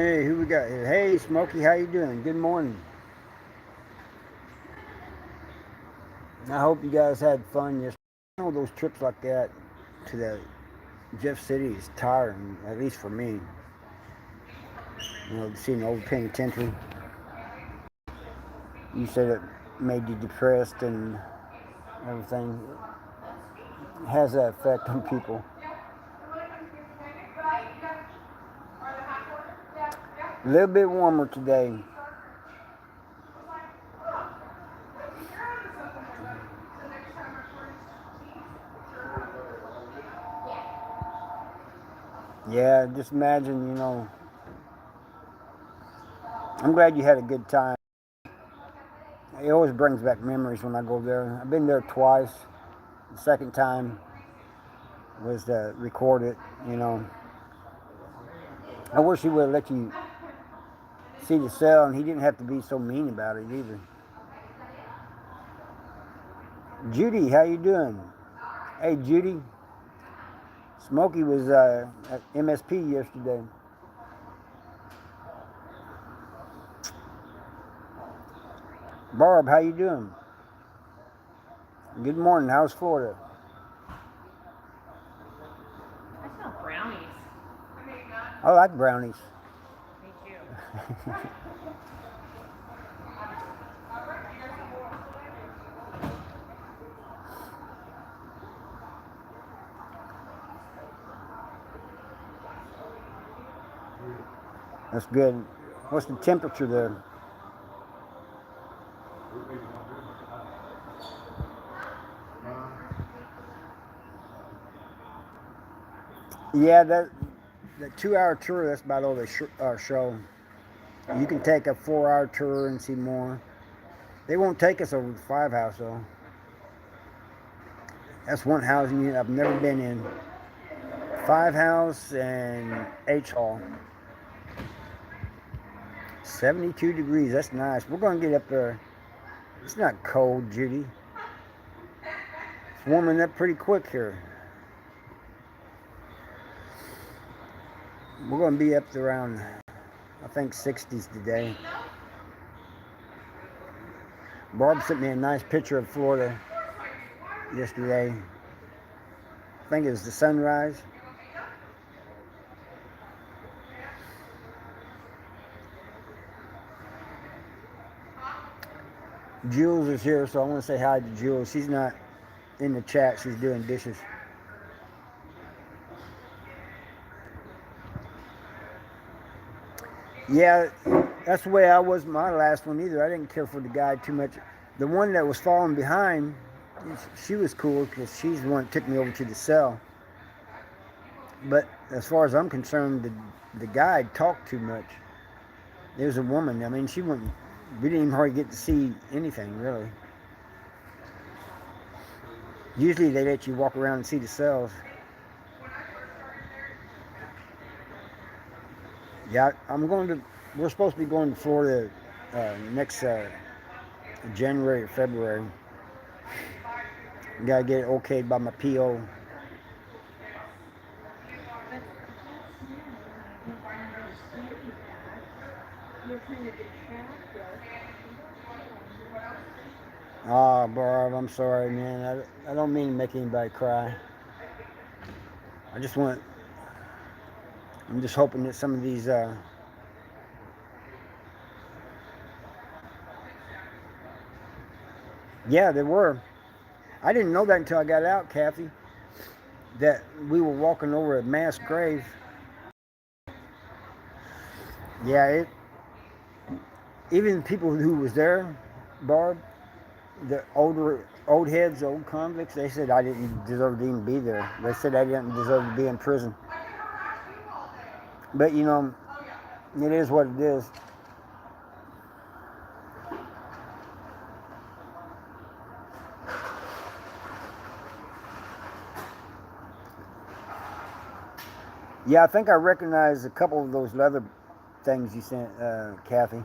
Hey, who we got here? Hey, Smokey, how you doing? Good morning. I hope you guys had fun yesterday. I know those trips like that to the Jeff City is tiring, at least for me. Seeing over paying attention. You said it made you depressed and everything. It has that effect on people. A little bit warmer today. Yeah, just imagine, I'm glad you had a good time. It always brings back memories when I go there. I've been there twice. The second time was to record it. I wish he would have let you see the cell, and he didn't have to be so mean about it either. Judy, how you doing? Hey, Judy. Smokey was at MSP yesterday. Barb, how you doing? Good morning. How's Florida? I smell brownies. I like brownies. Me too. That's good. What's the temperature there? Yeah, that 2 hour tour. That's about all they show. You can take a 4 hour tour and see more. They won't take us over the Five House though. That's one housing unit I've never been in. Five House and H Hall. 72 degrees. That's nice. We're going to get up there. It's not cold, Judy. It's warming up pretty quick here. We're going to be up to around, I think, 60s today. Barb sent me a nice picture of Florida yesterday. I think it was the sunrise. Jules is here, so I want to say hi to Jules. She's not in the chat. She's doing dishes. Yeah, that's the way I was my last one either. I didn't care for the guy too much. The one that was falling behind, she was cool because she's the one that took me over to the cell. But as far as I'm concerned, the guy talked too much. There was a woman. I mean, she wouldn't. We didn't even hardly get to see anything really. Usually they let you walk around and see the cells. Yeah, we're supposed to be going to Florida next January or February. Gotta get it okayed by my PO. Ah, Barb, I'm sorry, man. I don't mean to make anybody cry. I'm just hoping that some of these, yeah, there were. I didn't know that until I got out, Kathy, that we were walking over a mass grave. Yeah, even people who was there, Barb, the old heads, old convicts, they said I didn't deserve to even be there. They said I didn't deserve to be in prison. But it is what it is. Yeah, I think I recognize a couple of those leather things you sent, Kathy.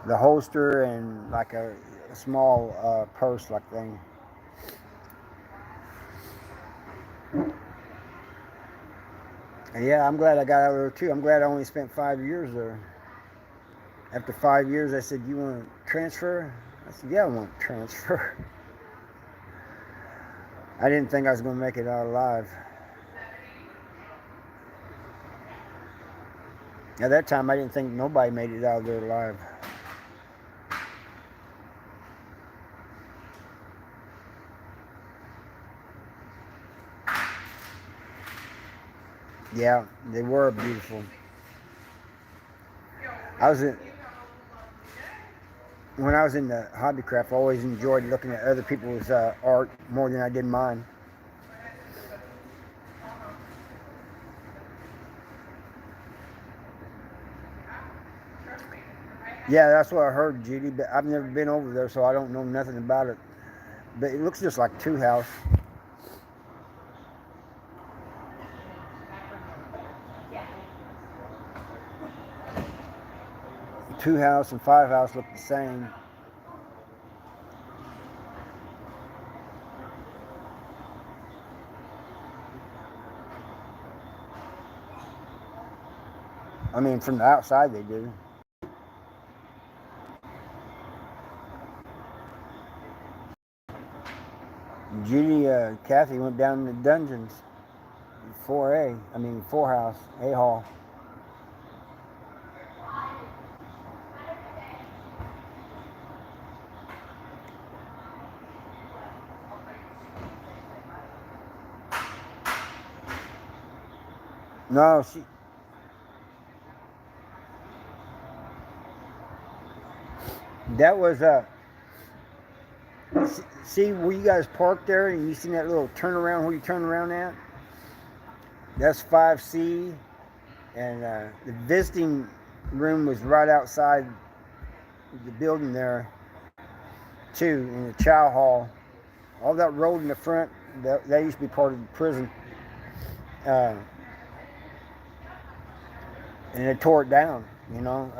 The holster and like a small purse like thing. And yeah, I'm glad I got out of there too. I'm glad I only spent 5 years there. After 5 years, I said, "You want to transfer?" I said, "Yeah, I want to transfer." I didn't think I was going to make it out alive. At that time, I didn't think nobody made it out of there alive. Yeah, they were beautiful. I was in, when I was in the hobbycraft, I always enjoyed looking at other people's art more than I did mine. Yeah, that's what I heard, Judy, but I've never been over there, so I don't know nothing about it. But it looks just like Two House. Two House and Five House look the same. I mean, from the outside they do. Judy, Kathy went down in the dungeons. 4A, I mean 4 House, A Hall. No, that was see where you guys parked there and you seen that little turnaround where you turn around at? That's 5C, and the visiting room was right outside the building there, too, in the chow hall. All that road in the front, that used to be part of the prison. Uh, and they tore it down, you know.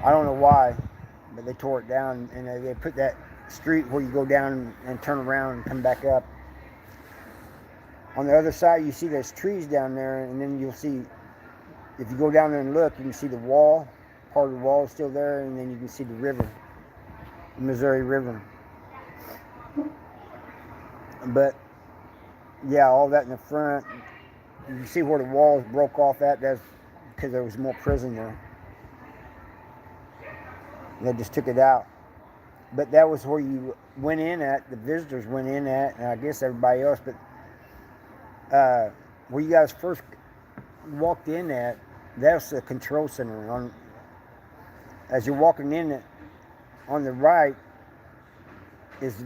I don't know why, but they tore it down, and they put that street where you go down and turn around and come back up. On the other side, you see there's trees down there, and then you'll see, if you go down there and look, you can see the wall. Part of the wall is still there, and then you can see the river, the Missouri River. But yeah, all that in the front, you can see where the walls broke off at. That's because there was more prison there. They just took it out. But that was where you went in at, the visitors went in at, and I guess everybody else. But where you guys first walked in at, that's the control center. As you're walking in it, on the right is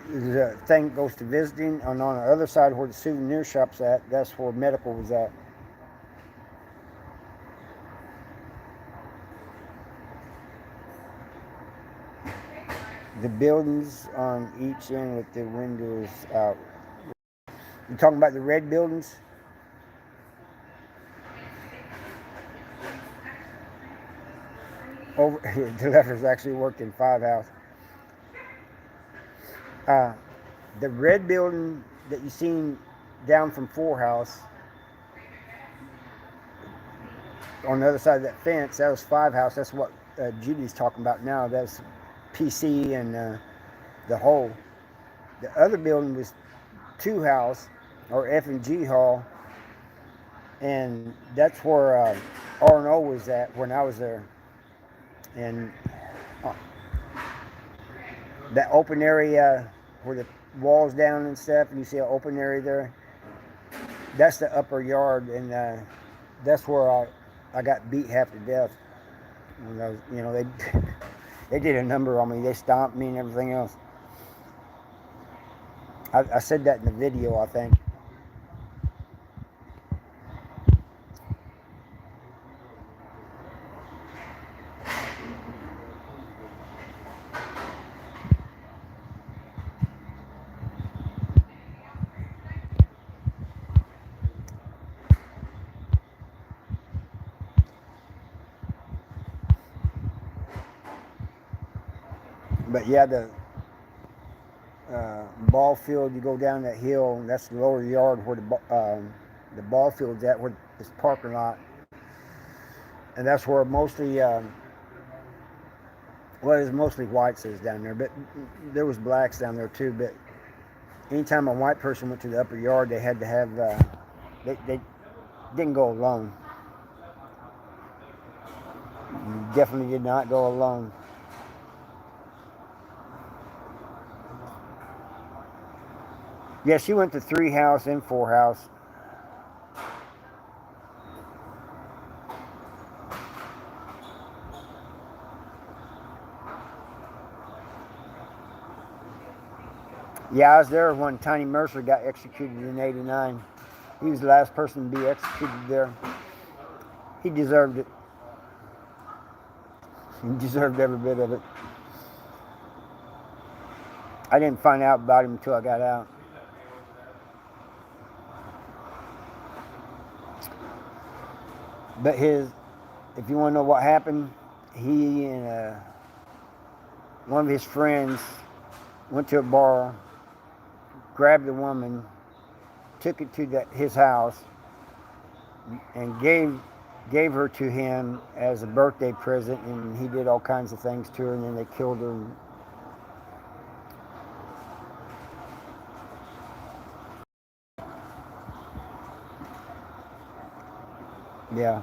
a thing that goes to visiting, and on the other side where the souvenir shop's at, that's where medical was at. The buildings on each end with the windows out. You talking about the red buildings? Over the letters actually worked in 5 House. The red building that you seen down from 4 House, on the other side of that fence, that was 5 House. That's what Judy's talking about now. That's PC and the whole. The other building was 2 House, or F&G Hall, and that's where R&O was at when I was there. And that open area where the walls down and stuff, and you see an open area there, that's the upper yard, and that's where I got beat half to death. And I was, you know, they did a number on me. They stomped me and everything else. I said that in the video, I think. But yeah, ball field. You go down that hill, and that's the lower yard where the ball field's at, where this parking lot, and that's where mostly, well, it's mostly whites is down there, but there was blacks down there too. But anytime a white person went to the upper yard, they had to have, they didn't go alone. You definitely did not go alone. Yeah, she went to 3 house and 4 house. Yeah, I was there when Tiny Mercer got executed in '89. He was the last person to be executed there. He deserved it. He deserved every bit of it. I didn't find out about him until I got out. But if you want to know what happened, he and one of his friends went to a bar, grabbed a woman, took it to his house, and gave her to him as a birthday present, and he did all kinds of things to her, and then they killed her. Yeah.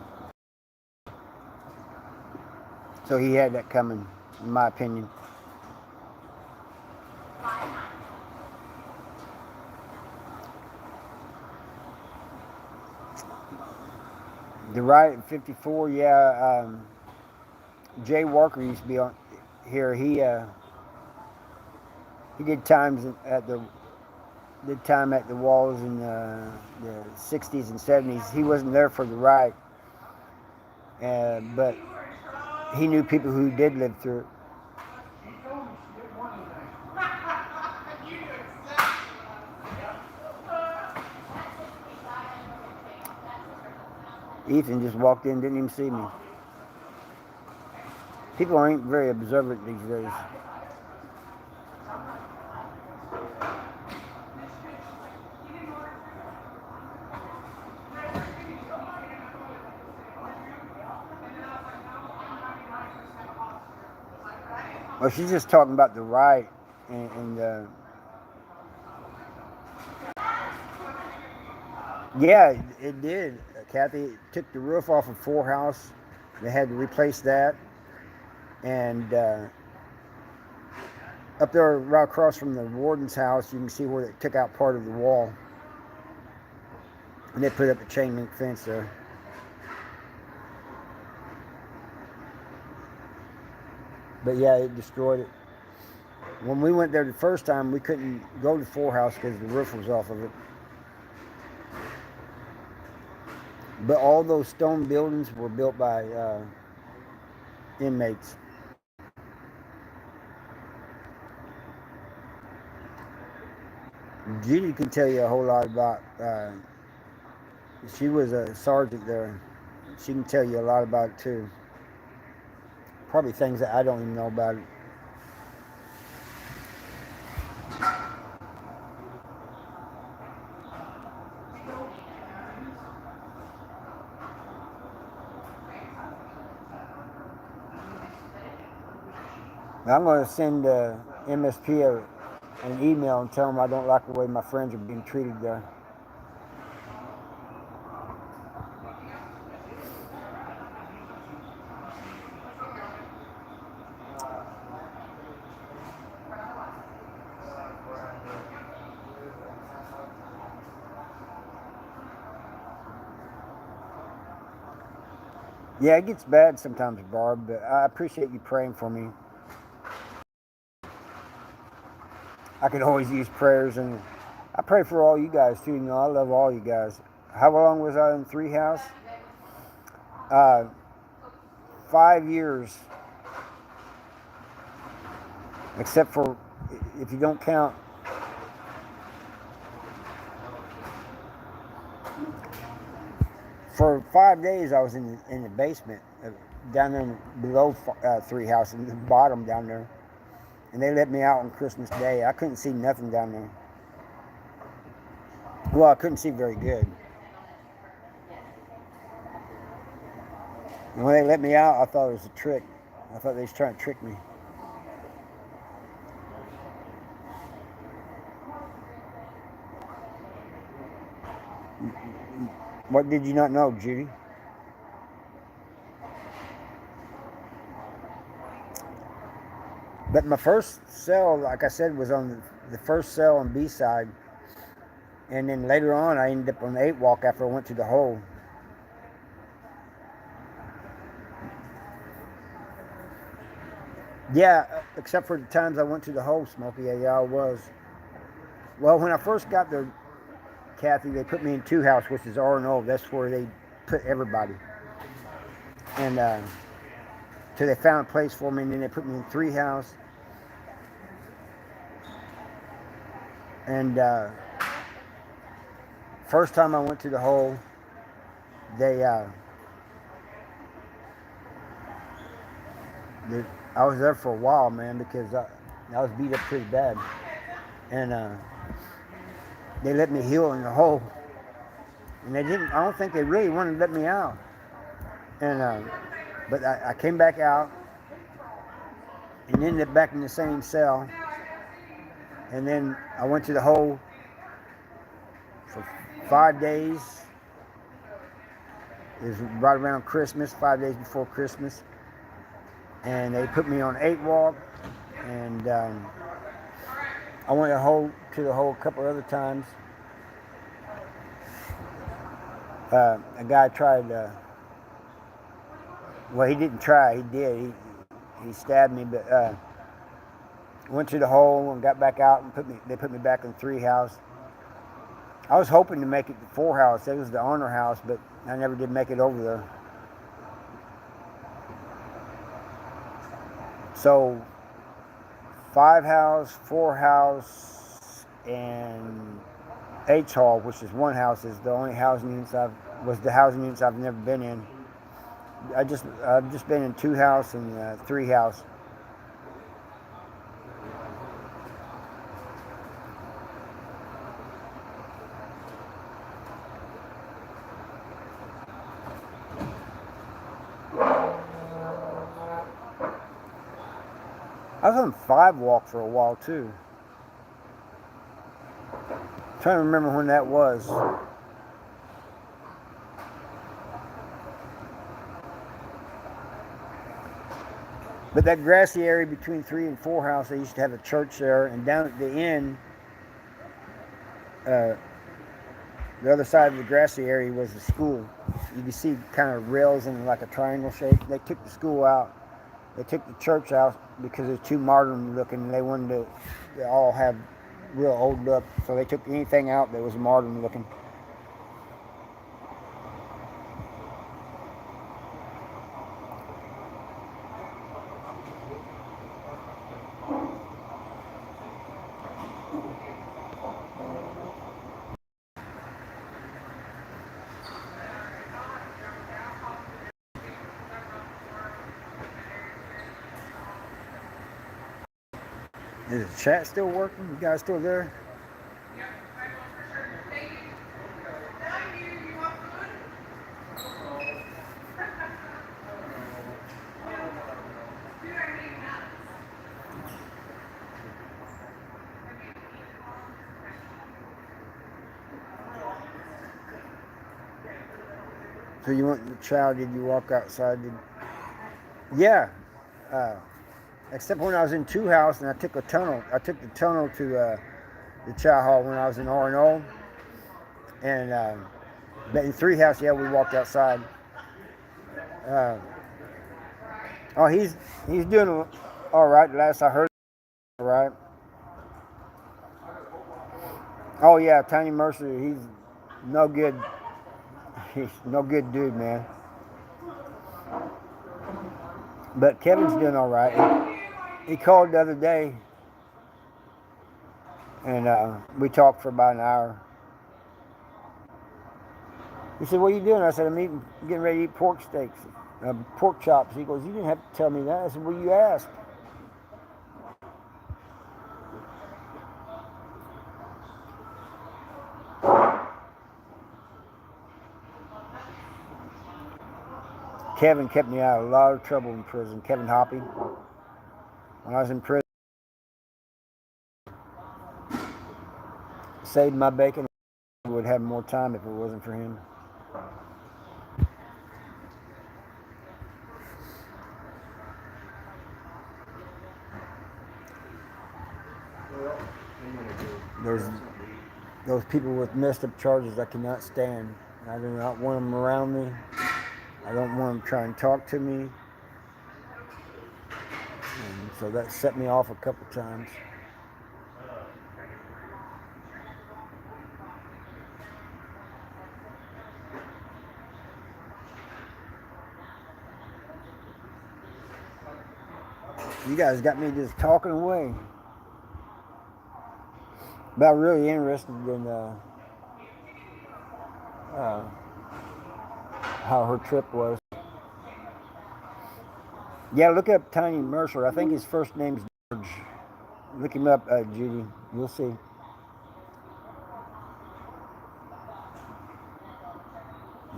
So he had that coming, in my opinion. The riot in '54, yeah. Jay Walker used to be on here. He did time at the walls in the '60s and '70s. He wasn't there for the riot, but he knew people who did live through it. Ethan just walked in, didn't even see me. People ain't very observant these days. Well, she's just talking about the riot and yeah, it did. Kathy took the roof off of 4 house. They had to replace that, and up there right across from the warden's house, you can see where they took out part of the wall, and they put up a chain link fence there. But yeah, it destroyed it. When we went there the first time, we couldn't go to 4 house because the roof was off of it. But all those stone buildings were built by inmates. Judy can tell you a whole lot about. She was a sergeant there. She can tell you a lot about it too. Probably things that I don't even know about it. I'm going to send MSP an email and tell them I don't like the way my friends are being treated there. Yeah, it gets bad sometimes, Barb, but I appreciate you praying for me. I could always use prayers, and I pray for all you guys too. You know, I love all you guys. How long was I in 3 house? 5 years, except for if you don't count. For 5 days, I was in the basement, down there below 3 house, in the bottom down there. And they let me out on Christmas Day. I couldn't see nothing down there. Well, I couldn't see very good. And when they let me out, I thought it was a trick. I thought they was trying to trick me. What did you not know, Judy? But my first cell, like I said, was on the first cell on B side. And then later on, I ended up on the 8 walk after I went to the hole. Yeah, except for the times I went to the hole, Smokey. Yeah, I was. Well, when I first got there, Kathy, they put me in 2 house, which is R&O. That's where they put everybody. And till they found a place for me, and then they put me in 3 house. And first time I went to the hole, I was there for a while, man, because I was beat up pretty bad. And they let me heal in the hole. And they didn't, I don't think they really wanted to let me out. And but I came back out and ended up back in the same cell. And then I went to the hole for 5 days. It was right around Christmas, 5 days before Christmas. And they put me on 8 walk. And I went to the hole a couple other times. A guy tried, well, he didn't try, he did. He stabbed me, but went to the hole and got back out, and they put me back in 3 house. I was hoping to make it to 4 house. That was the honor house, but I never did make it over there. So 5 house, 4 house, and H hall, which is 1 house, is the only housing units I've never been in. I've just been in 2 house and 3 house. I was on 5 walk for a while too. I'm trying to remember when that was. But that grassy area between 3 and 4 house, they used to have a church there, and down at the end, the other side of the grassy area was the school. You could see kind of rails in like a triangle shape. They took the school out. They took the church out because it was too modern looking, and they wanted to all have real old look. So they took anything out that was modern looking. Is the chat still working? You guys still there? So you went to the child, did you walk outside? Yeah. Except when I was in 2 house and I took the tunnel to the chow hall when I was in R&O. And but in 3 house, yeah, we walked outside. Oh, he's doing all right. Last I heard, all right. Oh yeah, Tiny Mercer, he's no good. He's no good dude, man. But Kevin's doing all right. He called the other day, and we talked for about an hour. He said, "What are you doing?" I said, "I'm getting ready to eat pork steaks, pork chops." He goes, "You didn't have to tell me that." I said, "Well, you asked." Kevin kept me out of a lot of trouble in prison. Kevin Hoppy. When I was in prison, saved my bacon. I would have more time if it wasn't for him. Those people with messed up charges I cannot stand. I do not want them around me. I don't want them trying to talk to me. And so that set me off a couple times. You guys got me just talking away. But I'm really interested in how her trip was. Yeah, look up Tiny Mercer. I think his first name's George. Look him up, Judy. You'll see.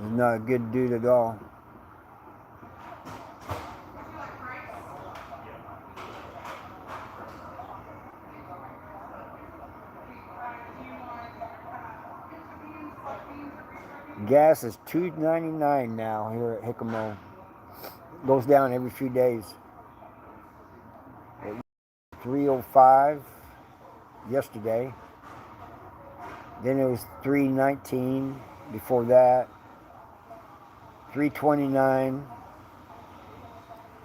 He's not a good dude at all. Gas is $2.99 now here at Hickamo. Goes down every few days. It was $3.05 yesterday. Then it was $3.19 before that. $3.29.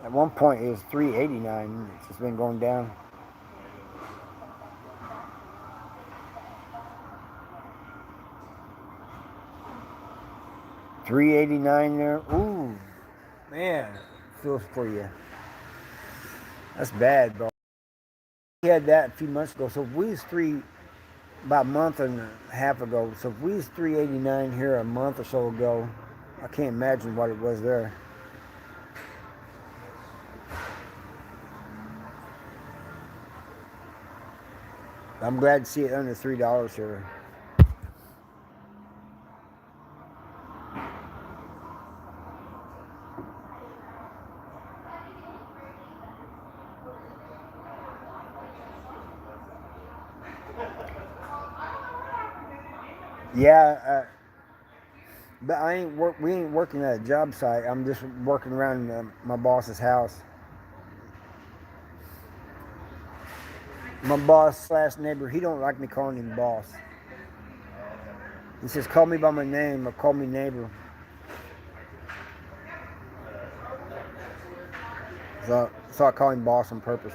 At one point it was $3.89. It's just been going down. $3.89 there. Ooh, man, feels for you. That's bad, bro. We had that a few months ago. So if we was about a month and a half ago. So if we was $3.89 here a month or so ago, I can't imagine what it was there. I'm glad to see it under $3 here. Yeah, but we ain't working at a job site. I'm just working around my boss's house. My boss / neighbor, he don't like me calling him boss. He says, call me by my name or call me neighbor. So I call him boss on purpose.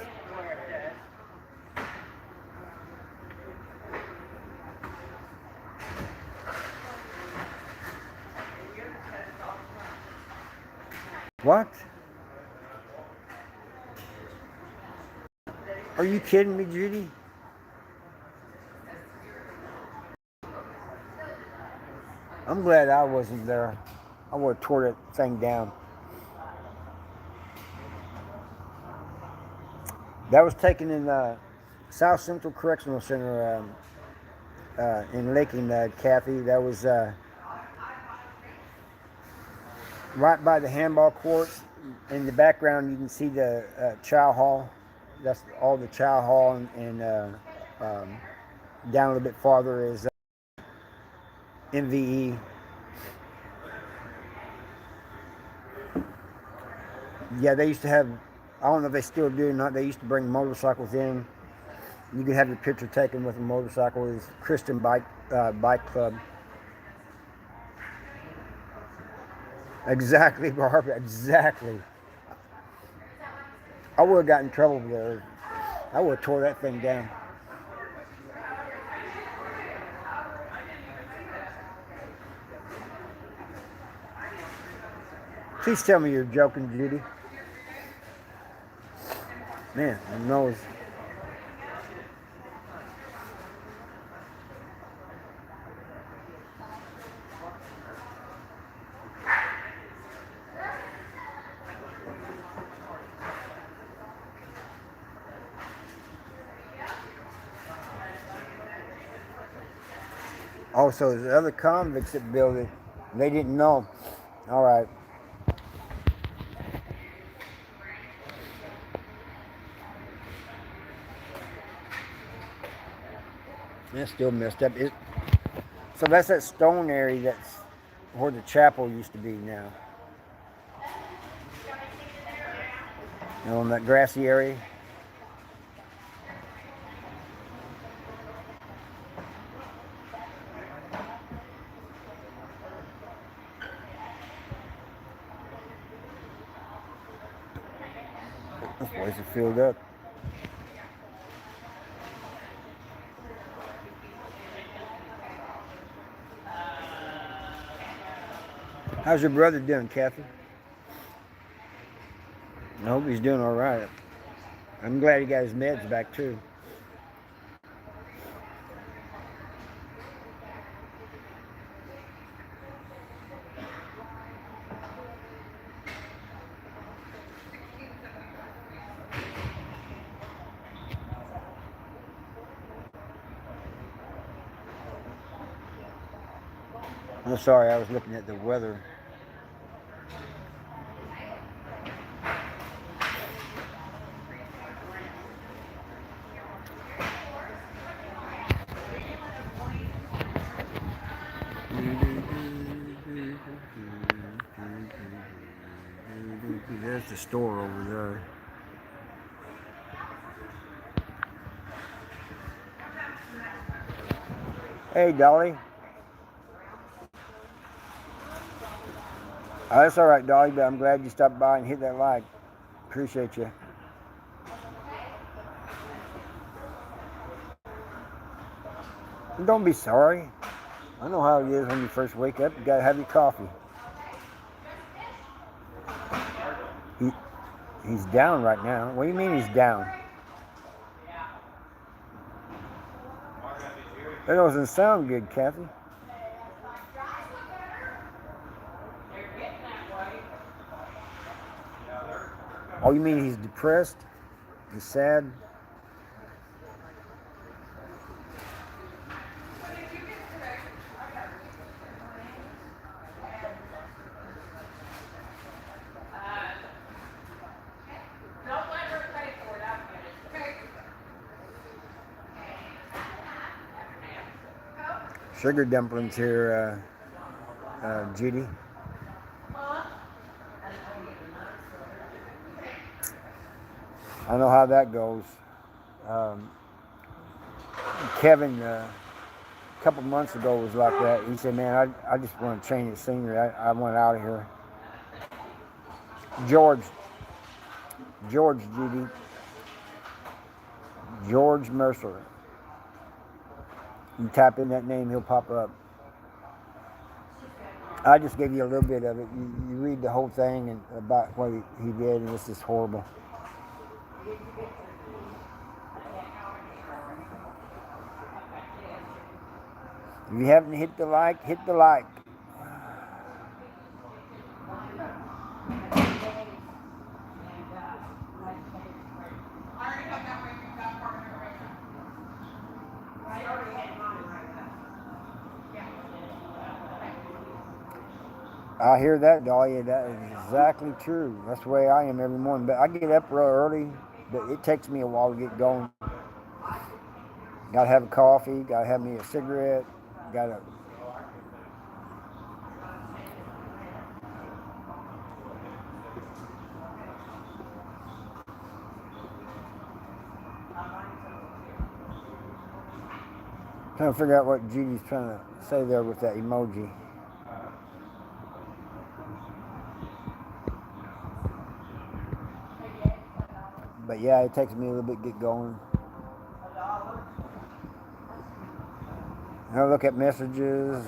What? Are you kidding me, Judy? I'm glad I wasn't there. I would have tore that thing down. That was taken in South Central Correctional Center in Lakeland, Kathy. That was right by the handball courts. In the background, you can see the chow hall. That's all the chow hall, and down a little bit farther is MVE. Yeah, they used to have, I don't know if they still do or not, they used to bring motorcycles in. You could have your picture taken with a motorcycle. It was Christian bike club. Exactly, Barbara, exactly. I would have gotten in trouble there. I would have tore that thing down. Please tell me you're joking, Judy. Man, my nose. Also, there's other convicts that build it. They didn't know. All right. It's still messed up. So that's that stone area that's where the chapel used to be now. You know, in that grassy area. This place is filled up. How's your brother doing, Kathy? I hope he's doing all right. I'm glad he got his meds back too. I'm sorry, I was looking at the weather. There's the store over there. Hey, Dolly. Oh, that's all right, Dolly, but I'm glad you stopped by and hit that like. Appreciate you. And don't be sorry. I know how it is when you first wake up. You gotta have your coffee. He's down right now. What do you mean he's down? That doesn't sound good, Kathy. Oh, you mean he's depressed? He's sad? Sugar dumplings here, Judy. I know how that goes. Kevin, a couple months ago, was like that. He said, man, I just want to change the scenery. I want out of here. George, Judy. George Mercer. You type in that name, he'll pop up. I just gave you a little bit of it. You read the whole thing and about what he did, and it's just horrible. If you haven't hit the like, hit the like. I hear that, Dahlia. That is exactly true. That's the way I am every morning. But I get up real early, but it takes me a while to get going. Gotta have a coffee, gotta have me a cigarette, gotta. Trying to figure out what Judy's trying to say there with that emoji. But yeah, it takes me a little bit to get going. I look at messages,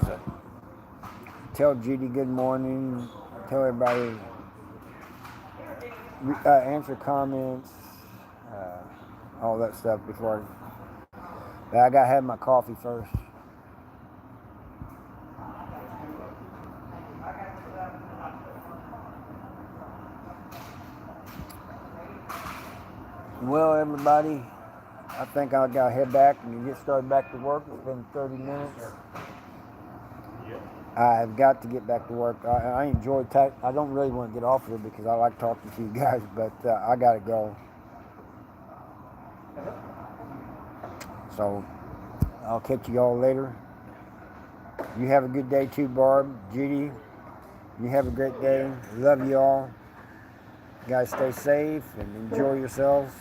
tell Judy good morning, tell everybody, answer comments, all that stuff before. But I gotta have my coffee first. Well, everybody, I think I gotta head back and get started back to work. It's been 30 minutes. I've got to get back to work. I enjoy I don't really want to get off here because I like talking to you guys, but I gotta go. So I'll catch you all later. You have a good day too, Barb, Judy. You have a great day. Love you all. You guys stay safe and enjoy yourselves.